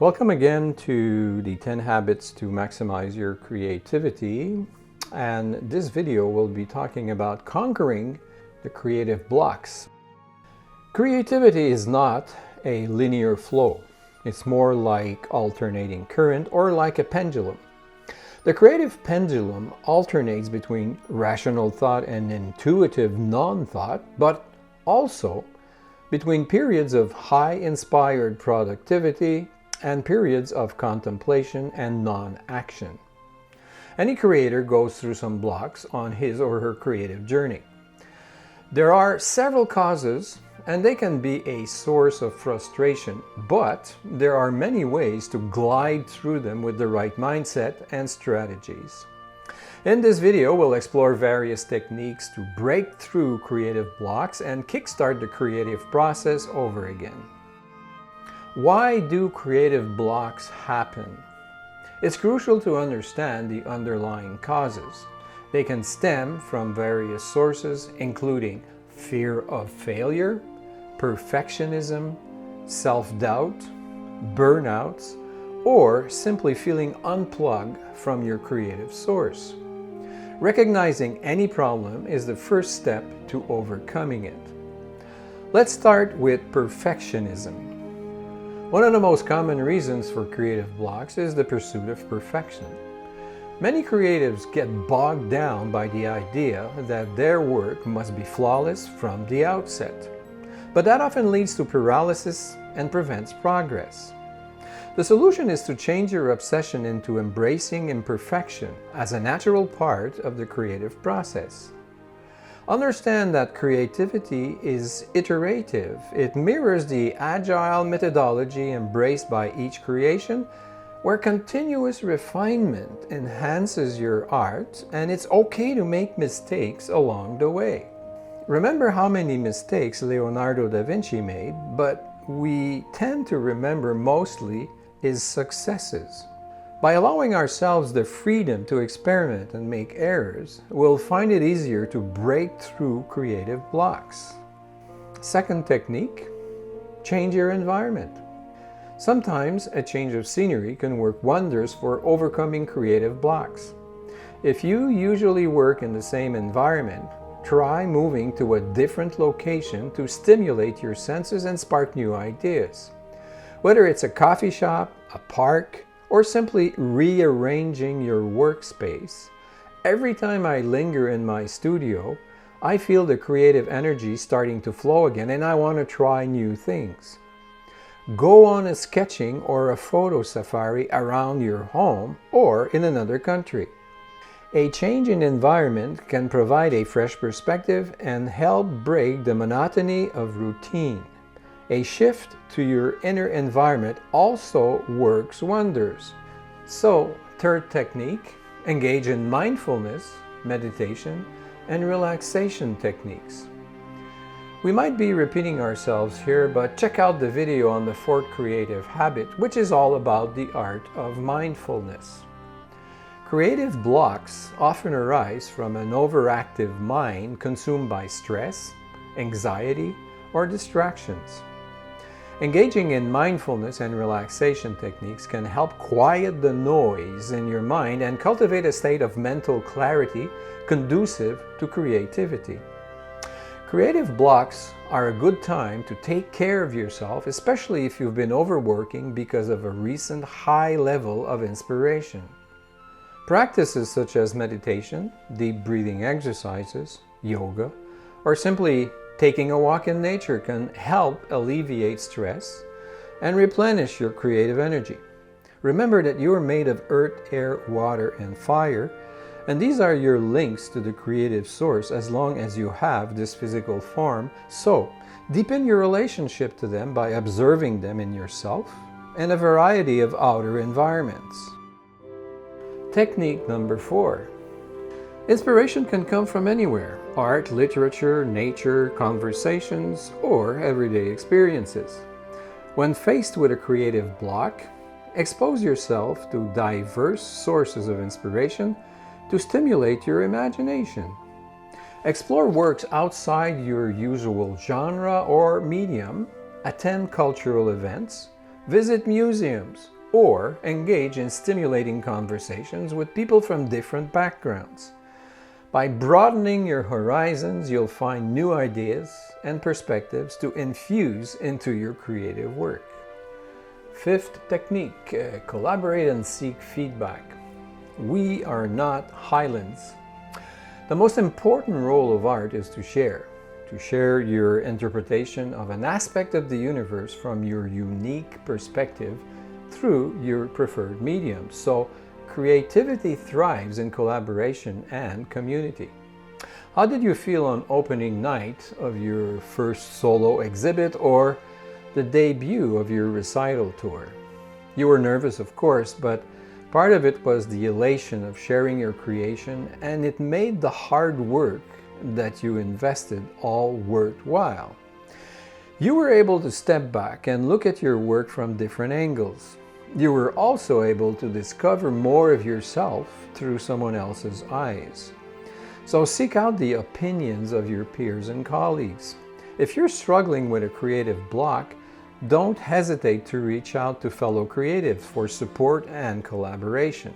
Welcome again to the 10 Habits to Maximize Your Creativity. And this video will be talking about conquering the creative blocks. Creativity is not a linear flow. It's more like alternating current or like a pendulum. The creative pendulum alternates between rational thought and intuitive non-thought, but also between periods of high inspired productivity and periods of contemplation and non-action. Any creator goes through some blocks on his or her creative journey. There are several causes, and they can be a source of frustration, but there are many ways to glide through them with the right mindset and strategies. In this video, we'll explore various techniques to break through creative blocks and kickstart the creative process over again. Why do creative blocks happen? It's crucial to understand the underlying causes. They can stem from various sources, including fear of failure, perfectionism, self-doubt, burnouts, or simply feeling unplugged from your creative source. Recognizing any problem is the first step to overcoming it. Let's start with perfectionism. One of the most common reasons for creative blocks is the pursuit of perfection. Many creatives get bogged down by the idea that their work must be flawless from the outset. But that often leads to paralysis and prevents progress. The solution is to change your obsession into embracing imperfection as a natural part of the creative process. Understand that creativity is iterative. It mirrors the agile methodology embraced by each creation, where continuous refinement enhances your art, and it's okay to make mistakes along the way. Remember how many mistakes Leonardo da Vinci made, but we tend to remember mostly his successes. By allowing ourselves the freedom to experiment and make errors, we'll find it easier to break through creative blocks. Second technique, change your environment. Sometimes a change of scenery can work wonders for overcoming creative blocks. If you usually work in the same environment, try moving to a different location to stimulate your senses and spark new ideas. Whether it's a coffee shop, a park, or simply rearranging your workspace, every time I linger in my studio, I feel the creative energy starting to flow again and I want to try new things. Go on a sketching or a photo safari around your home or in another country. A change in environment can provide a fresh perspective and help break the monotony of routine. A shift to your inner environment also works wonders. So, third technique, engage in mindfulness, meditation, and relaxation techniques. We might be repeating ourselves here, but check out the video on the fourth creative habit, which is all about the art of mindfulness. Creative blocks often arise from an overactive mind consumed by stress, anxiety, or distractions. Engaging in mindfulness and relaxation techniques can help quiet the noise in your mind and cultivate a state of mental clarity conducive to creativity. Creative blocks are a good time to take care of yourself, especially if you've been overworking because of a recent high level of inspiration. Practices such as meditation, deep breathing exercises, yoga, or simply taking a walk in nature can help alleviate stress and replenish your creative energy. Remember that you are made of earth, air, water, and fire, and these are your links to the creative source as long as you have this physical form. So, deepen your relationship to them by observing them in yourself and a variety of outer environments. Technique number 4. Inspiration can come from anywhere: art, literature, nature, conversations, or everyday experiences. When faced with a creative block, expose yourself to diverse sources of inspiration to stimulate your imagination. Explore works outside your usual genre or medium, attend cultural events, visit museums, or engage in stimulating conversations with people from different backgrounds. By broadening your horizons, you'll find new ideas and perspectives to infuse into your creative work. Fifth technique, collaborate and seek feedback. We are not Highlands. The most important role of art is to share your interpretation of an aspect of the universe from your unique perspective through your preferred medium. So creativity thrives in collaboration and community. How did you feel on opening night of your first solo exhibit or the debut of your recital tour? You were nervous, of course, but part of it was the elation of sharing your creation, and it made the hard work that you invested all worthwhile. You were able to step back and look at your work from different angles. You were also able to discover more of yourself through someone else's eyes. So seek out the opinions of your peers and colleagues. If you're struggling with a creative block, don't hesitate to reach out to fellow creatives for support and collaboration.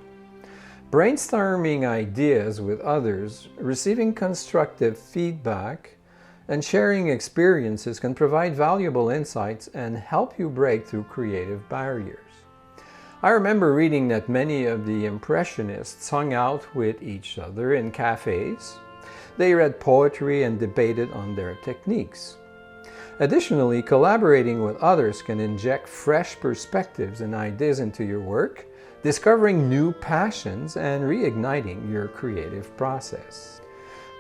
Brainstorming ideas with others, receiving constructive feedback, and sharing experiences can provide valuable insights and help you break through creative barriers. I remember reading that many of the Impressionists hung out with each other in cafes. They read poetry and debated on their techniques. Additionally, collaborating with others can inject fresh perspectives and ideas into your work, discovering new passions and reigniting your creative process.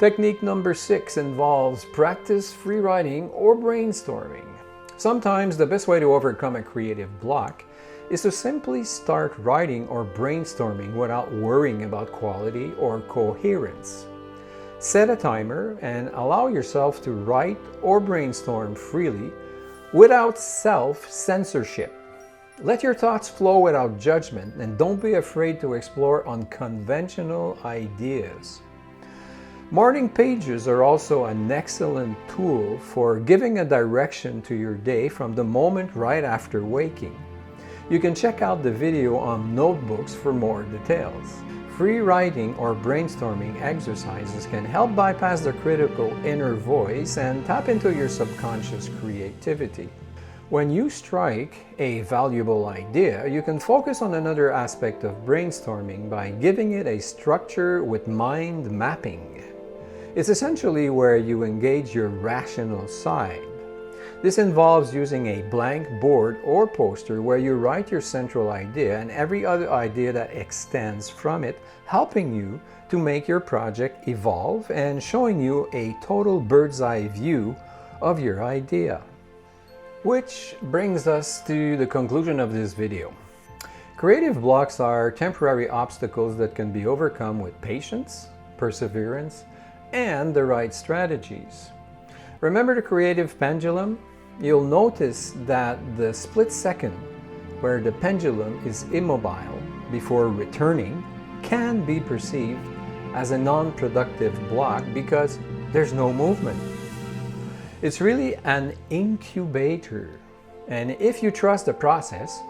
Technique number 6 involves practice free writing or brainstorming. Sometimes the best way to overcome a creative block is to simply start writing or brainstorming without worrying about quality or coherence. Set a timer and allow yourself to write or brainstorm freely without self-censorship. Let your thoughts flow without judgment, and don't be afraid to explore unconventional ideas. Morning pages are also an excellent tool for giving a direction to your day from the moment right after waking. You can check out the video on notebooks for more details. Free writing or brainstorming exercises can help bypass the critical inner voice and tap into your subconscious creativity. When you strike a valuable idea, you can focus on another aspect of brainstorming by giving it a structure with mind mapping. It's essentially where you engage your rational side. This involves using a blank board or poster where you write your central idea and every other idea that extends from it, helping you to make your project evolve and showing you a total bird's eye view of your idea. Which brings us to the conclusion of this video. Creative blocks are temporary obstacles that can be overcome with patience, perseverance, and the right strategies. Remember the creative pendulum? You'll notice that the split second where the pendulum is immobile before returning can be perceived as a non-productive block because there's no movement. It's really an incubator, and if you trust the process,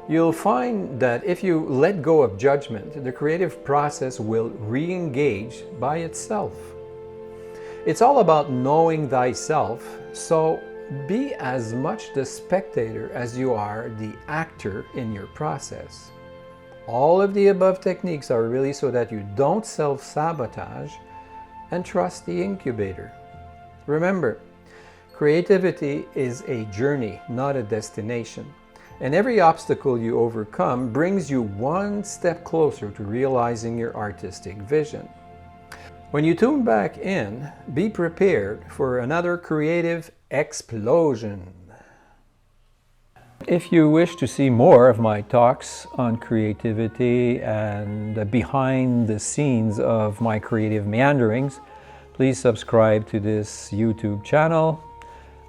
you'll find that if you let go of judgment, the creative process will re-engage by itself. It's all about knowing thyself, so be as much the spectator as you are the actor in your process. All of the above techniques are really so that you don't self-sabotage and trust the incubator. Remember, creativity is a journey, not a destination. And every obstacle you overcome brings you one step closer to realizing your artistic vision. When you tune back in, be prepared for another creative explosion. If you wish to see more of my talks on creativity and the behind the scenes of my creative meanderings, please subscribe to this YouTube channel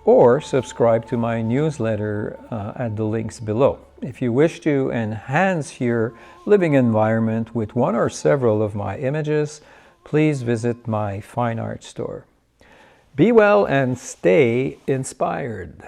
or subscribe to my newsletter at the links below. If you wish to enhance your living environment with one or several of my images, please visit my fine art store. Be well and stay inspired.